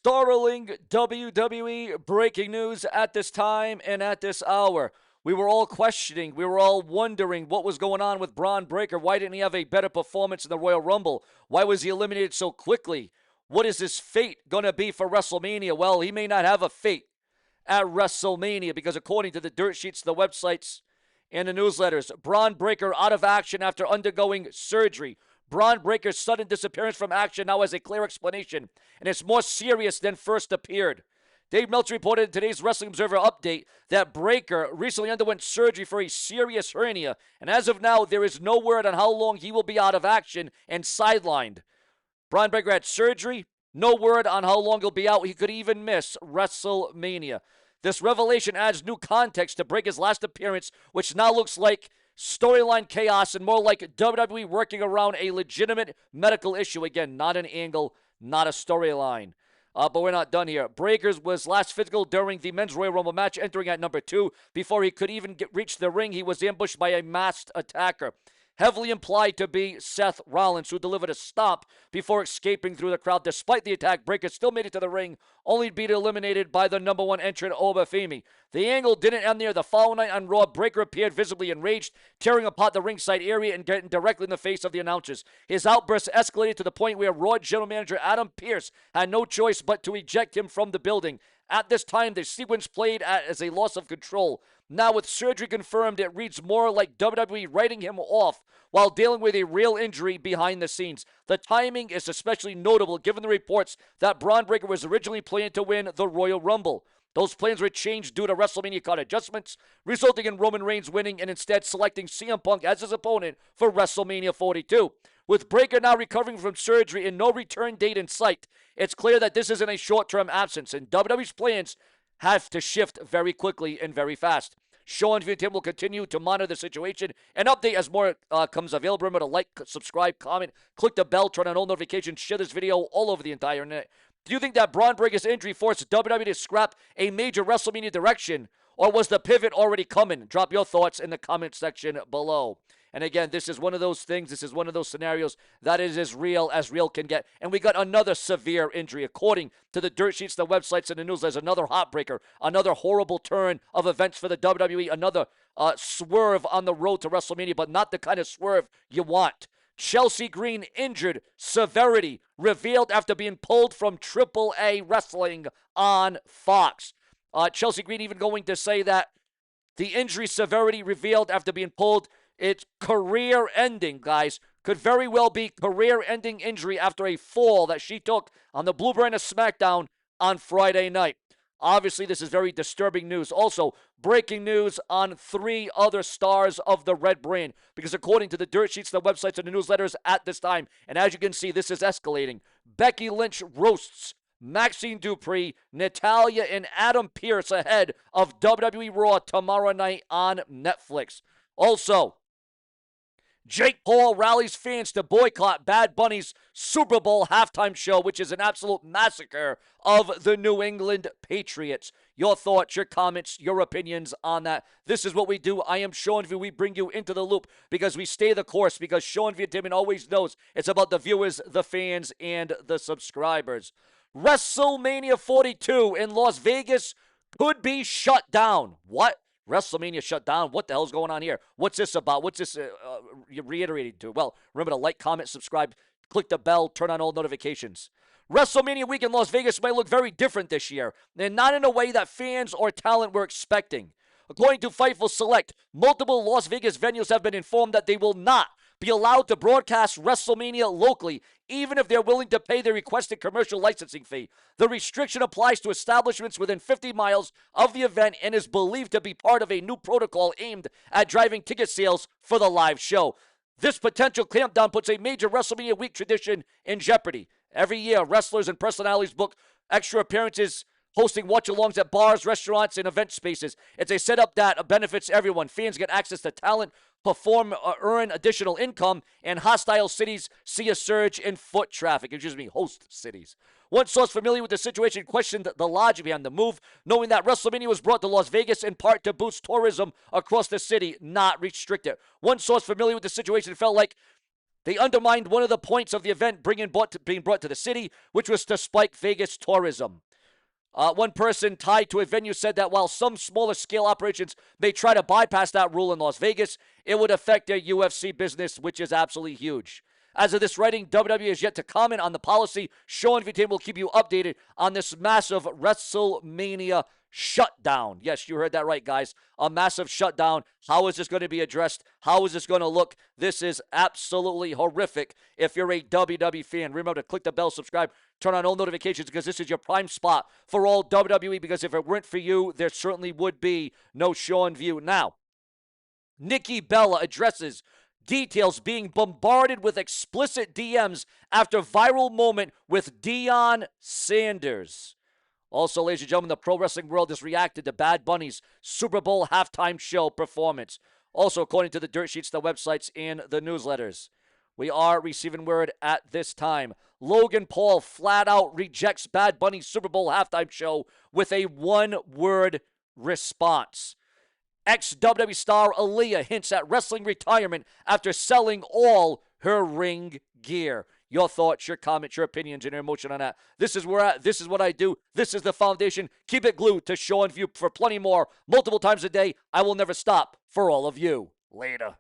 Startling WWE breaking news at this time and at this hour. We were all questioning, we were all wondering what was going on with Bron Breakker. Why didn't he have a better performance in the Royal Rumble? Why was he eliminated so quickly? What is his fate going to be for WrestleMania? Well, he may not have a fate at WrestleMania because according to the dirt sheets, the websites, and the newsletters, Bron Breakker out of action after undergoing surgery. Bron Breakker's sudden disappearance from action now has a clear explanation, and it's more serious than first appeared. Dave Meltzer reported in today's Wrestling Observer update that Breakker recently underwent surgery for a serious hernia, and as of now, there is no word on how long he will be out of action and sidelined. Bron Breakker had surgery, no word on how long he'll be out. He could even miss WrestleMania. This revelation adds new context to Breakker's last appearance, which now looks like storyline chaos and more like WWE working around a legitimate medical issue. Again, not an angle, not a storyline. But we're not done here. Breakker was last physical during the Men's Royal Rumble match, entering at number 2. Before he could even reach the ring, he was ambushed by a masked attacker, heavily implied to be Seth Rollins, who delivered a stomp before escaping through the crowd. Despite the attack, Breakker still made it to the ring, only to be eliminated by the number 1 entrant, Obafemi. The angle didn't end there. The following night on Raw, Breakker appeared visibly enraged, tearing apart the ringside area and getting directly in the face of the announcers. His outburst escalated to the point where Raw General Manager Adam Pearce had no choice but to eject him from the building. At this time, the sequence played as a loss of control. Now, with surgery confirmed, it reads more like WWE writing him off while dealing with a real injury behind the scenes. The timing is especially notable given the reports that Bron Breakker was originally planning to win the Royal Rumble. Those plans were changed due to WrestleMania card adjustments, resulting in Roman Reigns winning and instead selecting CM Punk as his opponent for WrestleMania 42. With Breakker now recovering from surgery and no return date in sight, it's clear that this isn't a short-term absence, and WWE's plans have to shift very quickly and very fast. Sean and Tim will continue to monitor the situation and update as more comes available. Remember to like, subscribe, comment, click the bell, turn on all notifications, share this video all over the entire internet. Do you think that Bron Breakker's injury forced WWE to scrap a major WrestleMania direction, or was the pivot already coming? Drop your thoughts in the comment section below. And again, this is one of those things, this is one of those scenarios that is as real can get. And we got another severe injury. According to the dirt sheets, the websites, and the newsletters, another heartbreaker, another horrible turn of events for the WWE, another swerve on the road to WrestleMania, but not the kind of swerve you want. Chelsea Green injured, severity revealed after being pulled from AAA Wrestling on Fox. Chelsea Green even going to say that the injury severity revealed after being pulled, it's career-ending, guys. Could very well be career-ending injury after a fall that she took on the Blue Brand of SmackDown on Friday night. Obviously, this is very disturbing news. Also, breaking news on 3 other stars of the Red Brand, because according to the dirt sheets, the websites, and the newsletters at this time, and as you can see, this is escalating. Becky Lynch roasts Maxine Dupree, Natalya, and Adam Pearce ahead of WWE Raw tomorrow night on Netflix. Also, Jake Paul rallies fans to boycott Bad Bunny's Super Bowl halftime show, which is an absolute massacre of the New England Patriots. Your thoughts, your comments, your opinions on that. This is what we do. I am Sean V. We bring you into the loop because we stay the course, because Sean V. Timon always knows it's about the viewers, the fans, and the subscribers. WrestleMania 42 in Las Vegas could be shut down. What? WrestleMania shut down. What the hell's going on here? What's this about? What's this reiterating to? Well, remember to like, comment, subscribe, click the bell, turn on all notifications. WrestleMania week in Las Vegas might look very different this year, and not in a way that fans or talent were expecting. According to Fightful Select, multiple Las Vegas venues have been informed that they will not be allowed to broadcast WrestleMania locally, even if they're willing to pay the requested commercial licensing fee. The restriction applies to establishments within 50 miles of the event and is believed to be part of a new protocol aimed at driving ticket sales for the live show. This potential clampdown puts a major WrestleMania week tradition in jeopardy. Every year, wrestlers and personalities book extra appearances, hosting watch-alongs at bars, restaurants, and event spaces. It's a setup that benefits everyone. Fans get access to talent, earn additional income, and hostile cities see a surge in foot traffic. Host cities. One source familiar with the situation questioned the logic behind the move, knowing that WrestleMania was brought to Las Vegas in part to boost tourism across the city, not restrict it. One source familiar with the situation felt like They undermined one of the points of the event being brought to the city, which was to spike Vegas tourism. One person tied to a venue said that while some smaller scale operations may try to bypass that rule in Las Vegas, it would affect their UFC business, which is absolutely huge. As of this writing, WWE has yet to comment on the policy. Sean Vitain will keep you updated on this massive WrestleMania shutdown. Yes, you heard that right, guys. A massive shutdown. How is this going to be addressed? How is this going to look? This is absolutely horrific if you're a WWE fan. Remember to click the bell, subscribe, turn on all notifications because this is your prime spot for all WWE, because if it weren't for you, there certainly would be no Sean View. Now, Nikki Bella addresses details being bombarded with explicit DMs after viral moment with Deion Sanders. Also, ladies and gentlemen, the pro wrestling world has reacted to Bad Bunny's Super Bowl halftime show performance. Also, according to the dirt sheets, the websites, and the newsletters, we are receiving word at this time. Logan Paul flat out rejects Bad Bunny's Super Bowl halftime show with a one-word response. Ex-WWE star Aaliyah hints at wrestling retirement after selling all her ring gear. Your thoughts, your comments, your opinions, and your emotion on that. This is where we're at. This is what I do. This is the foundation. Keep it glued to Sean View for plenty more, multiple times a day. I will never stop for all of you. Later.